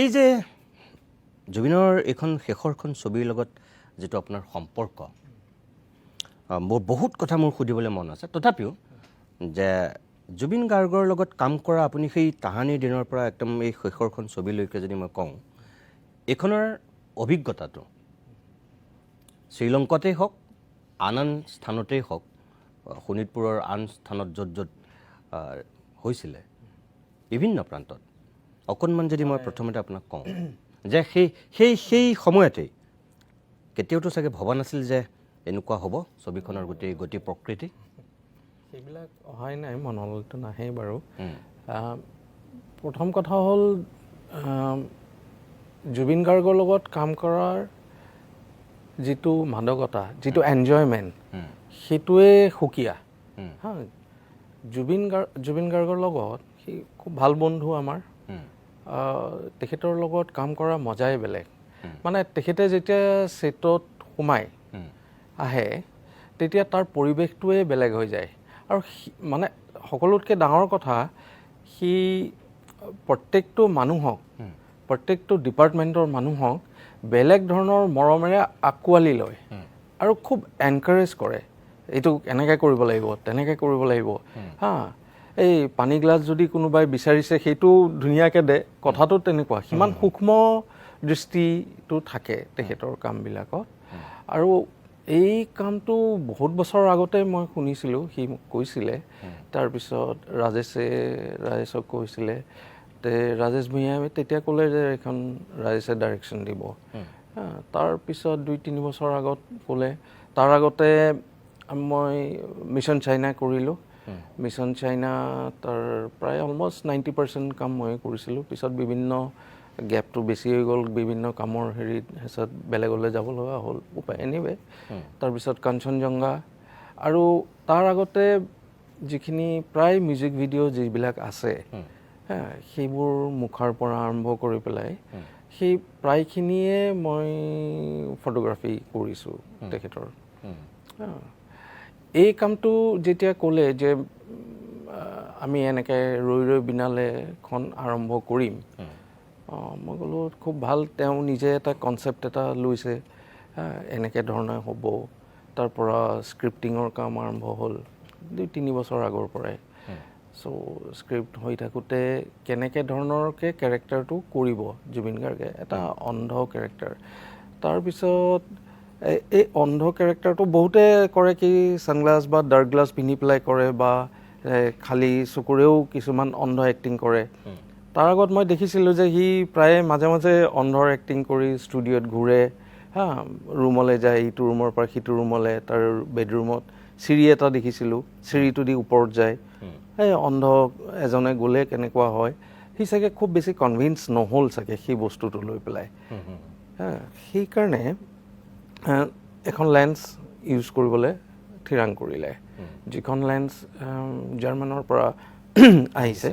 এই যে জুবিনৰ এখন শেষৰখন ছবিৰ লগত যেটো আপোনাৰ সম্পৰ্ক মোৰ বহুত কথা মোৰ সুধিবলৈ মন আছে তথাপিও যে জুবিন গাৰ্গৰ লগত কাম কৰা আপুনি সেই তাহানিৰ দিনৰ পৰা একদম এই শেষৰখন ছবিলৈকে যদি মই কওঁ এখনৰ অভিজ্ঞতাটো শ্ৰীলংকাতেই হওক আন স্থানতেই হওক শোণিতপুৰৰ আন স্থানত য'ত হৈছিলে বিভিন্ন প্ৰান্তত অকণমান যদি মই প্ৰথমতে আপোনাক কওঁ যে সেই সময়তেই কেতিয়াওতো চাগে ভবা নাছিল যে এনেকুৱা হ'ব ছবিখনৰ গোটেই গতি প্ৰকৃতি সেইবিলাক অহাই নাই মনলৈতো নাহে বাৰু প্ৰথম কথা হ'ল জুবিন গাৰ্গৰ লগত কাম কৰাৰ যিটো মাদকতা যিটো এনজয়মেণ্ট সেইটোৱে সুকীয়া হা জুবিন গাৰ্গৰ লগত সি খুব ভাল বন্ধু আমাৰ তেখেতৰ লগত কাম কৰা মজাই বেলেগ মানে তেখেতে যেতিয়া ছেটত সোমায় আহে তেতিয়া তাৰ পৰিৱেশটোৱে বেলেগ হৈ যায় আৰু মানে সকলোতকৈ ডাঙৰ কথা সি প্ৰত্যেকটো মানুহক প্ৰত্যেকটো ডিপাৰ্টমেণ্টৰ মানুহক বেলেগ ধৰণৰ মৰমেৰে আঁকোৱালি লয় আৰু খুব এনকাৰেজ কৰে এইটো এনেকৈ কৰিব লাগিব তেনেকৈ কৰিব লাগিব হা এই পানী গ্লাছ যদি কোনোবাই বিচাৰিছে সেইটো ধুনীয়াকৈ দে কথাটো তেনেকুৱা সিমান সূক্ষ্ম দৃষ্টিটো থাকে তেখেতৰ কামবিলাকত আৰু এই কামটো বহুত বছৰ আগতে মই শুনিছিলোঁ সি মোক কৈছিলে তাৰপিছত ৰাজেশক কৈছিলে ৰাজেশ ভূঞাই তেতিয়া ক'লে যে এখন ৰাজেশে ডাইৰেকশ্যন দিব তাৰপিছত 2-3 বছৰ আগত ক'লে তাৰ আগতে মই মিছন চাইনা কৰিলোঁ মিছন চাইনা তাৰ প্ৰায় অলমষ্ট 90% কাম মই কৰিছিলোঁ পিছত বিভিন্ন গেপটো বেছি হৈ গ'ল বিভিন্ন কামৰ হেঁচাত বেলেগলৈ যাব লগা হ'ল উপায় এনিৱে তাৰপিছত কাঞ্চনজংঘা আৰু তাৰ আগতে যিখিনি প্ৰায় মিউজিক ভিডিঅ' যিবিলাক আছে সেইবোৰ মুখাৰ পৰা আৰম্ভ কৰি পেলাই সেই প্ৰায়খিনিয়ে মই ফটোগ্ৰাফী কৰিছোঁ তেখেতৰ এই কামটো যেতিয়া ক'লে যে আমি এনেকৈ ৰৈ বিনালেখন আৰম্ভ কৰিম মই ক'লোঁ খুব ভাল তেওঁ নিজে এটা কনচেপ্ট এটা লৈছে এনেকৈ ধৰণে হ'ব তাৰ পৰা স্ক্ৰিপ্টিঙৰ কাম আৰম্ভ হ'ল 2-3 বছৰ আগৰ পৰাই চ' স্ক্ৰিপ্ট হৈ থাকোঁতে কেনেকৈ ধৰণৰকৈ কেৰেক্টাৰটো কৰিব জুবিন গাৰ্গে এটা অন্ধ কেৰেক্টাৰ তাৰপিছত এই অন্ধ কেৰেক্টাৰটো বহুতে কৰে কি ছানগ্লাছ বা ডাৰ্ক গ্লাছ পিন্ধি পেলাই কৰে বা খালী চকুৰেও কিছুমান অন্ধ এক্টিং কৰে তাৰ আগত মই দেখিছিলোঁ যে সি প্ৰায়ে মাজে মাজে অন্ধৰ এক্টিং কৰি ষ্টুডিঅ'ত ঘূৰে হা ৰুমলৈ যায় ইটো ৰুমৰ পৰা সিটো ৰুমলৈ তাৰ বেডৰুমত চিৰি এটা দেখিছিলোঁ চিৰিটো দি ওপৰত যায় এই অন্ধ এজনে গ'লে কেনেকুৱা হয় সি চাগে খুব বেছি কনভিন্স নহ'ল চাগে সেই বস্তুটো লৈ পেলাই সেইকাৰণে এখন লেন্স ইউজ কৰিবলৈ থিৰাং কৰিলে যিখন লেন্স জাৰ্মানৰ পৰা আহিছে